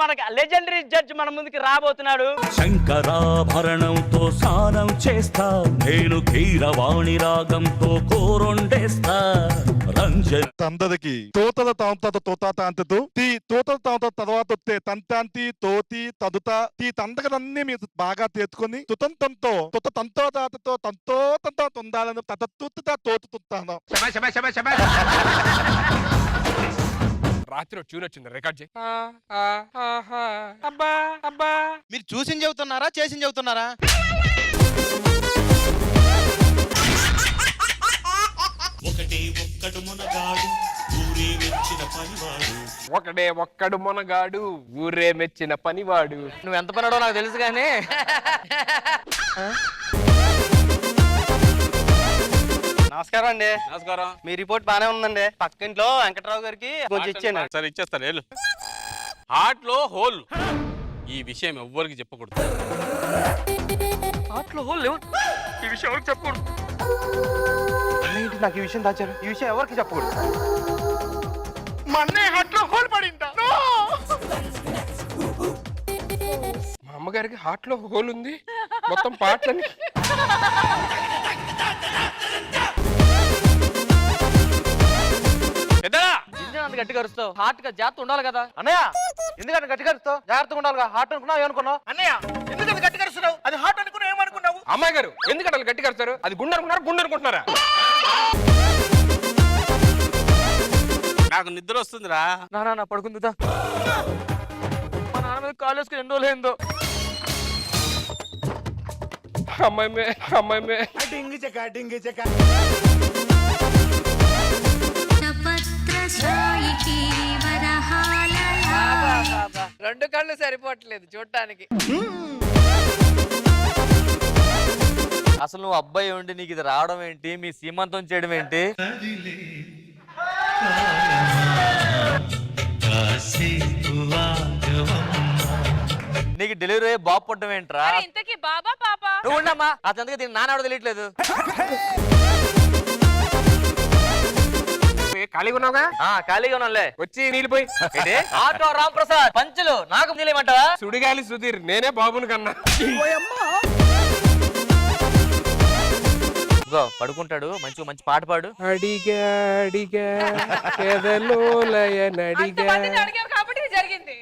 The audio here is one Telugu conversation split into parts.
మనకి లెజెండరీ జడ్జ్ మన ముందుకి రాబోతున్నాడు. శంకరాభరణంతో స్నానం చేస్తా, నేను కీరవాణి రాగంతో కోరొండేస్తా. రంజన్ తందదికి తోతల తాంత తోతా తాంతతో తీ తోతల తాంత తర్వాత వస్తే తంతాంతి తోతి తదుత తీ తంతకదన్నీ మీరు బాగా తెచ్చుకొని తుతంతంతో తుత తంతో తాతతో తంతో తంతో తొందాలను తతత్తుత తోతు తుత్తాను. రాత్రి ట్యూన్ వచ్చింది, రికార్డ్ చేయి. అబ్బా అబ్బా. మీరు చూసింది చెబుతున్నారా చేసింది చెబుతున్నారా? ఒకడే ఒక్కడు మునగాడు ఊరే మెచ్చిన పనివాడు. నువ్వు ఎంత పన్నాడో నాకు తెలుసు కానీ నమస్కారం అండి. నమస్కారం. మీ రిపోర్ట్ బానే ఉందండి. పక్కింట్లో వెంకట్రావు గారికి కొంచెం ఇచ్చాను. సరే ఇచ్చేస్తాను. వెళ్ళు. హార్ట్ లో హోల్, ఈ విషయం ఎవ్వరికి చెప్పకూడదు. హార్ట్ లో హోల్ ఈ విషయం ఎవరికి చెప్పకూడదు. నాకు ఈ విషయం దాచారు, ఈ విషయం ఎవరికి చెప్పకూడదు. మా అన్నయ్య హార్ట్ లో హోల్ పడిందా? మా అమ్మగారికి హార్ట్ లో హోల్ ఉంది. మొత్తం పాటలని అంత గట్టిగా అరుస్తావు. హార్ట్ గా జాగ్రత్త ఉండాలి కదా. అన్నయ్య ఎందుకంటే గట్టి కరుస్తావు? జాగ్రత్తగా ఉండాలిగా. హార్ట్ అనుకున్నావు ఏమనుకున్నావు? అన్నయ్య ఎందుకంటే గట్టి కరుస్తున్నావు? అది హార్ట్ అనుకున్నావు ఏమనుకున్నావు? అమ్మాయి గారు ఎందుకంటే వాళ్ళు గట్టి కడతారు? అది గుండె అనుకున్నారా గుండె అనుకుంటున్నారా? నాకు నిద్ర వస్తుందిరా. నా పడుకుందా. మా నాన్న మీద కాలు వేసుకుని ఎన్ని రోజులు అయిందో. అమ్మాయి రెండు కళ్ళు సరిపోవట్లేదు చూడటానికి. అసలు నువ్వు అబ్బాయి ఉండి నీకు ఇది రావడం ఏంటి? మీ సీమంతం చేయడం ఏంటి? నీకు డెలివరీ బాబు పుట్టడం ఏంట్రా? ఇంతకీ బాబా పాపా? నువ్వు ఉండమ్మా. అతనికి దీని నాన్న తెలియట్లేదు. ఖాళీగా ఉన్నావుగా? ఖాళీగా ఉన్నాలే. వచ్చి నీళ్ళు పోయి. ఆటో రామ్ ప్రసాద్ పంచులు నాకు నీళ్ళేమంటావా? సుడిగాలి సుధీర్ నేనే బాబుని కన్నా. పడుకుంటాడు. మంచి పాట పాడు. అడిగా అడిగా పెదలోలయనడిగా. అంతమందిని అడిగావు కాబట్టి ఇది జరిగింది.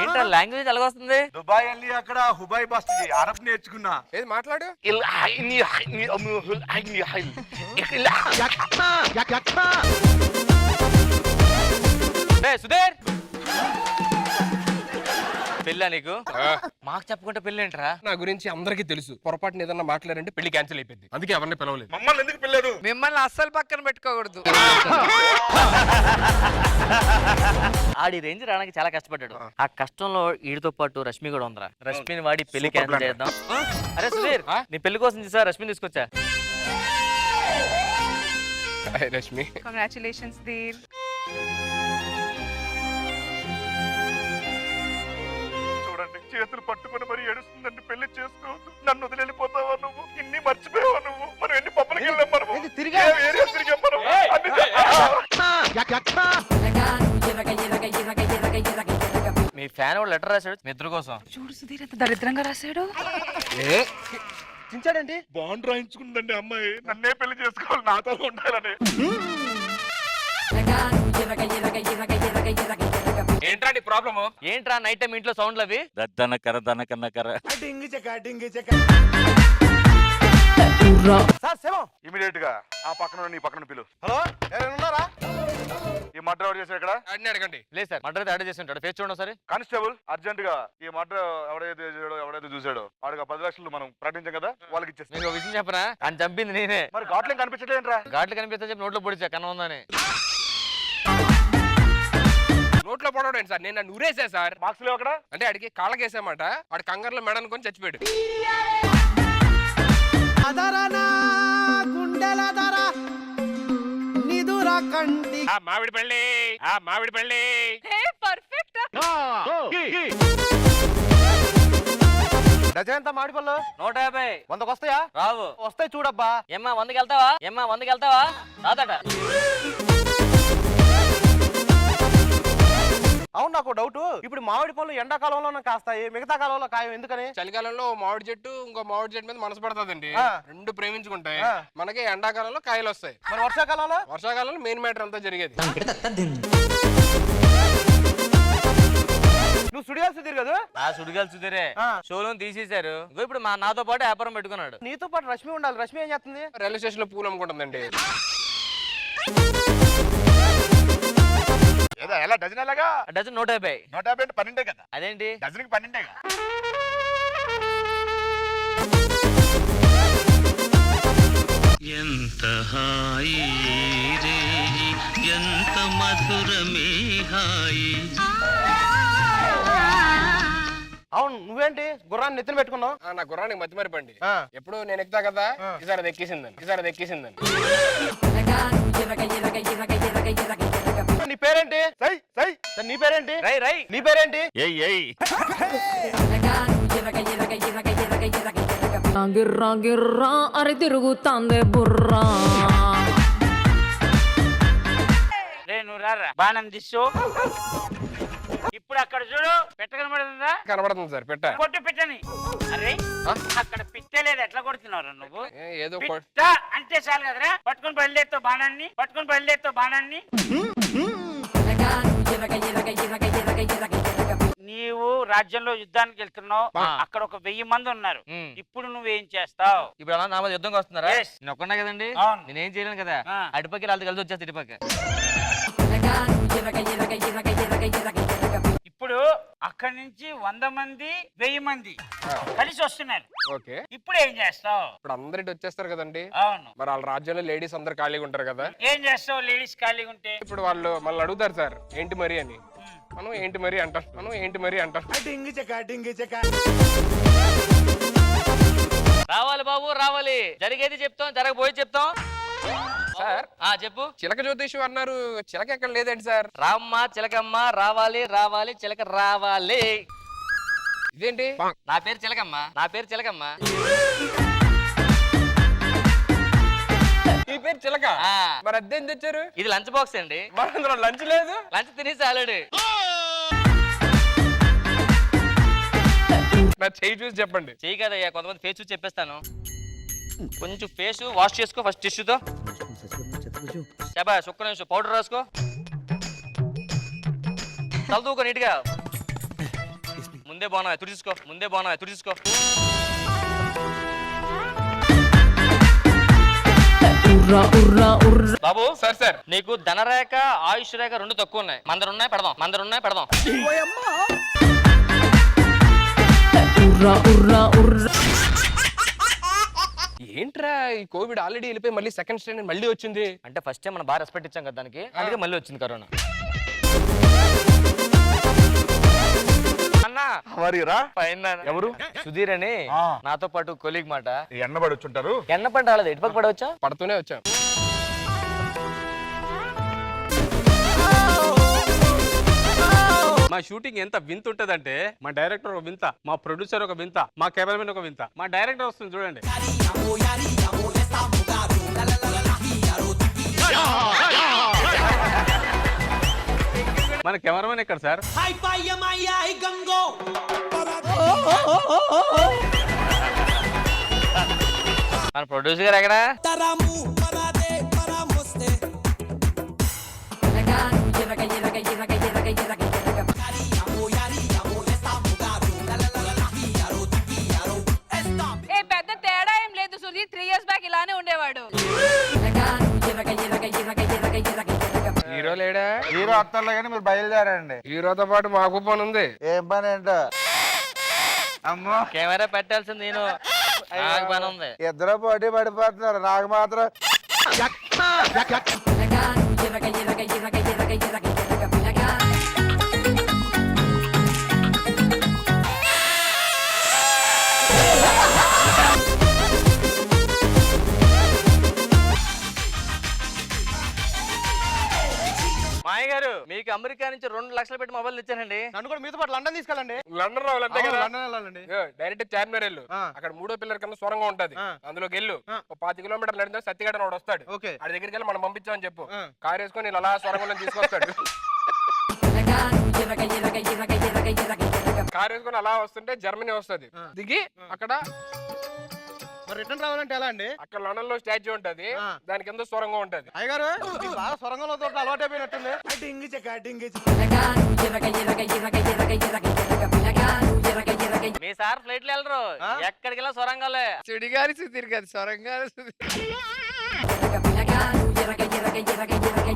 ఏంటో లాంగ్వేజ్ ఎలాగొస్తుంది? దుబాయ్ వెళ్ళి అక్కడ హుబాయ్ బస్ అరబ్ నేర్చుకున్నా. ఏది మాట్లాడు. సుధీర్ పెళ్ళా నీకు? మాకు చెప్పకుండా పెళ్ళి ఏంట్రా? నా గురించి అందరికీ తెలుసు. పొరపాటున ఏదన్నా మాట్లాడంటే పెళ్లి క్యాన్సిల్ అయిపోయింది. అందుకే ఎవరిని పిలవలేదు. మమ్మల్ని ఎందుకు పిల్లలు? మిమ్మల్ని అస్సలు పక్కన పెట్టుకోకూడదు. ఆడి రేంజ్ రావడానికి చాలా కష్టపడ్డాడు. ఆ కష్టంలో ఈడితో పాటు రష్మి కూడా ఉందిరా. రష్మిని వాడి పెళ్లి క్యాన్సిల్ చేద్దాం. అరే సుధీర్, నీ పెళ్లి కోసం చూసా రష్మిని తీసుకొచ్చా. Rashmi congratulations there. చేతులు పట్టుకుని మరి ఏడుస్తుందండి. పెళ్లి చేసుకోవద్దు, నన్ను వదిలిపోతావా నువ్వు? ఇన్ని మర్చిపోయావా నువ్వు? మనం ఎన్ని పబ్బలకి వెళ్ళాం, మనం ఏరియా తిరిగాం మనం. మీ ఫ్యాన్ వాడు లెటర్ రాశాడు మీ ఇద్దరు కోసం. చూడు సుధీర్ ఎంత దరిద్రంగా రాశాడు. చించాడండి. బాండ్ రాయించుకుందండి అమ్మాయి. నన్నే పెళ్లి చేసుకోవాలి, నాతో ఉండాలని. ఏంట్రా నీ ప్రాబ్లమ్? ఏంట్రా నైట్ టైం ఇంట్లో సౌండ్లు అవి? దనకర దనకన్నకర. ఇమీడియట్ గా ఆ పక్కన నీ పక్కన పిలు. హలో ఎవరైనా ఉన్నారా? ఈ మర్డర్ ఎవరు చేశారు ఇక్కడ? అడగండి. లేదు సార్, మర్డర్ అయితే అడ్డు చేసి ఉంటాడు. ఫేస్ చూడండి సరే. కానిస్టేబుల్ అర్జెంట్ గా ఈ మర్డర్ ఎవడైతే చూసాడో వాడికి 10 లక్షలు మనం ప్రకటించాం కదా, వాళ్ళకి ఇచ్చేస్తాం. మీకు విషయం చెప్పనా? అని చంపింది నేనే. మరి ఘాట్లేం కనిపించట్లేంట్రా? ఘాట్లు కనిపిస్తా చెప్పి నోట్లో పొడిచా కన్నా ఉందని. నోట్లో పడవడం సార్, నేను నన్ను ఊరేసా సార్. మార్క్స్ లేవు అక్కడ. అంటే అడిగి కాళ్ళకేసామాట. వాడి కంగారులో మెడ అనుకొని చచ్చిపోయాడు. మామిడి పళ్ళి పర్ఫెక్ట్. డజన్ ఎంత మామిడి పళ్ళు? 150. 100కి వస్తాయా? రావు. వస్తాయి చూడబ్బా. ఏమ్మా 100కి వెళ్తావా? ఏమ్మా 100కి వెళ్తావా? రాదట. నాకు డౌట్. ఇప్పుడు మామిడి పళ్ళు ఎండాకాలంలో కాస్తాయి, మిగతా కాలంలో కాయం ఎందుకని? చలికాలంలో మామిడి చెట్టు ఇంకో మామిడి చెట్టు మీద మనసు పడుతుందండి, రెండు ప్రేమించుకుంటాయి, మనకి ఎండాకాలంలో కాయలు వస్తాయి. మరి వర్షాకాలంలో మెయిన్ మ్యాటర్ అంతా జరిగేది. నువ్వు సుడిగాలి సుధీర్ కదా? ఆ సుడిగాలి సుధీరే షోలో తీసేశారు. ఇప్పుడు నాతో పాటు వ్యాపారం పెట్టుకున్నాడు. నీతో పాటు రష్మి ఉండాలి. రష్మి ఏం చేస్తుంది? రైల్వే స్టేషన్ లో పూలు అమ్ముకుంటుందండి. ఎలా డజన్ ఎలాగా? డజన్ 150. 150 అంటే 12 కదా? అదేంటి డజన్ కి 12 ఎంత హాయి రే ఎంత మధురమే హాయి. అవును, నువ్వేంటి గుర్రాన్ని నెత్తిన పెట్టుకున్నావు? నా గుర్రానికి మధ్య మరిపండి. ఎప్పుడు నేను ఎక్కుతా కదా, ఈసారి అది ఎక్కేసిందని. నీ పేరేంటి? నీ పేరేంటి? రై నీ పేరేంటి? గిర్రా గిర్రా అరి తిరుగుతాందే బుర్రా. నువ్వు రారా బాణం తీసు. ఇప్పుడు అక్కడ చూడు, పెట్ట కనబడుతుందా? కనబడుతుంది సార్, పెట్ట. కొట్టు పెట్టని. అరే అక్కడ పిట్టలేదు, ఎట్లా కొడుతున్నావు నువ్వు? ఏదో పిట్ట అంటే చాలు కదరా. పట్టుకుని బయలుదేరుతావు బాణాన్ని. నీవు రాజ్యంలో యుద్ధానికి వెళ్తున్నావు, అక్కడ ఒక 1000 మంది ఉన్నారు. ఇప్పుడు నువ్వేం చేస్తావు? ఇప్పుడు అలా నా మీద యుద్ధంకి వస్తున్నారా? Yes. నేను ఒక్కన్నా కదండి, అవును. నేనేం చేయలేను కదా. అటుపక్క వాళ్ళతో కలిసి వచ్చేస్తా ఇటుపక్క. ఇప్పుడు అక్కడి నుంచి 100 మంది 1000 మంది కలిసి వస్తున్నారు. ఓకే, ఇప్పుడు ఏం చేస్తావు? ఇప్పుడు అందరి వచ్చేస్తారు కదండి. అవును, మరి వాళ్ళ రాజ్యంలో లేడీస్ అందరు ఖాళీగా ఉంటారు కదా. ఏం చేస్తావు లేడీస్ ఖాళీగా ఉంటే? ఇప్పుడు వాళ్ళు మళ్ళీ అడుగుతారు సార్ ఏంటి మరి అని. మనం ఏంటి మరి అంటాం. రావాలి బాబు రావాలి, జరిగేది చెప్తాం, జరగబోయేది చెప్తాం. సార్ చెప్పు. చిలక జ్యోతిషం అన్నారు, చిలక ఎక్కడ లేదండి సార్. రామ్మ చిలకమ్మ రావాలి చిలక రావాలి. ఇదేంటి? నా పేరు చిలకమ్మ. ఈ పేరు చిలక? మరి అద్దెం తెచ్చారు? ఇది లంచ్ బాక్స్ అండి. మరి అందులో లంచ్ లేదు? లంచ్ తినేసి ఆల్రెడీ. నా చేయి చూసి చెప్పండి. చెయ్యి కదయ్యా, కొంతమంది ఫేస్ చూసి చెప్పేస్తాను. కొంచెం ఫేస్ వాష్ చేసుకో ఫస్ట్ టిష్యూతో. శబాష్, ఒక్క నిమిషం పౌడర్ రాసుకో. తలదూకో నీట్గా. ముందే బాగున్నా తుడిచుకో. బాబు సార్ నీకు ధనరేఖ ఆయుష్ రేఖ 2 తక్కువ ఉన్నాయి. మందరున్నాయి పెడదాం. ఏంట్రా ఈ కోవిడ్ ఆల్రెడీ వెళ్ళిపోయి మళ్ళీ సెకండ్ స్టేజ్ మళ్ళీ వచ్చింది. అంటే ఫస్ట్ టైం మనం బాగా రెస్పెక్ట్ ఇచ్చాం కదా దానికి, అందుకే మళ్ళీ వచ్చింది కరోనా. అన్నా మరిరా పైన ఎవరు? సుధీర్ అని నాతో పాటు కొలీగ్ మాట. ఎన్నబడి వచ్చుంటారు. ఎన్న పంట రాలేదు, ఎటుపక్క పడవచ్చా? పడుతూనే వచ్చాం. మా షూటింగ్ ఎంత వింత ఉంటదంటే, మా డైరెక్టర్ ఒక వింత, మా ప్రొడ్యూసర్ ఒక వింత, మా కెమెరామెన్ ఒక వింత, మా డైరెక్టర్ వస్తుంది చూడండి. మన కెమెరామెన్ ఎక్కడ సార్? మన ప్రొడ్యూసర్ గారు ఎక్కడ? పెద్ద తేడా ఏం లేదు సుధీర్. 3 years బ్యాక్ ఇలానే ఉండేవాడు. హీరో లేడా? హీరో అత్తర్లో కానీ మీరు బయలుదేరండి. హీరోతో పాటు మాకు పని ఉంది. ఏం పని ఏంటో? అమ్మో, కెమెరా పెట్టాల్సింది నేను, నాకు పని ఉంది. ఇద్దరు పోటీ పడిపోతున్నారు, నాకు మాత్రం మాయ గారు మీకు అమెరికా నుంచి 2 లక్షలు పెట్టి మొబైల్ ఇచ్చానండి. నన్ను కూడా మీతో పాటు లండన్ తీసుకెళ్ళండి. లండన్ రావాలంటే కదా. లండన్ వెళ్ళాలండి. డైరెక్ట్ చార్మినార్ వెళ్ళు, అక్కడ 3వ పిల్లర్ కన్నా సొరంగం ఉంటది, అందులోకి వెళ్ళు. 5 కిలోమీటర్లు నడితే సత్తిగడ వాడు వస్తాడు. ఓకే, ఆడి దగ్గరికి వెళ్ళి మనం పంపించామని చెప్పు, కారు వేసుకొని అలా సొరంగంలో తీసుకొస్తాడు. కారు వేసుకొని అలా వస్తుంటే జర్మనీ వస్తది దిగి అక్కడ మరి రిటర్న్ రావాలంటే ఎలా అండి? అక్కడ లండన్ లో స్టాచ్యూ ఉంటది, దాని కింద సొరంగం ఉంటది. అయ్యగారు మీకు బాగా సొరంగంలో తోట అలవాటు అయిపోయినట్టుంది. మీ సార్ ఫ్లైట్ లో వెళ్ళరు, ఎక్కడికి వెళ్ళినా సొరంగాలే. సుడిగాలి సుధీర్ కాదు, సొరంగాలి సుధీర్.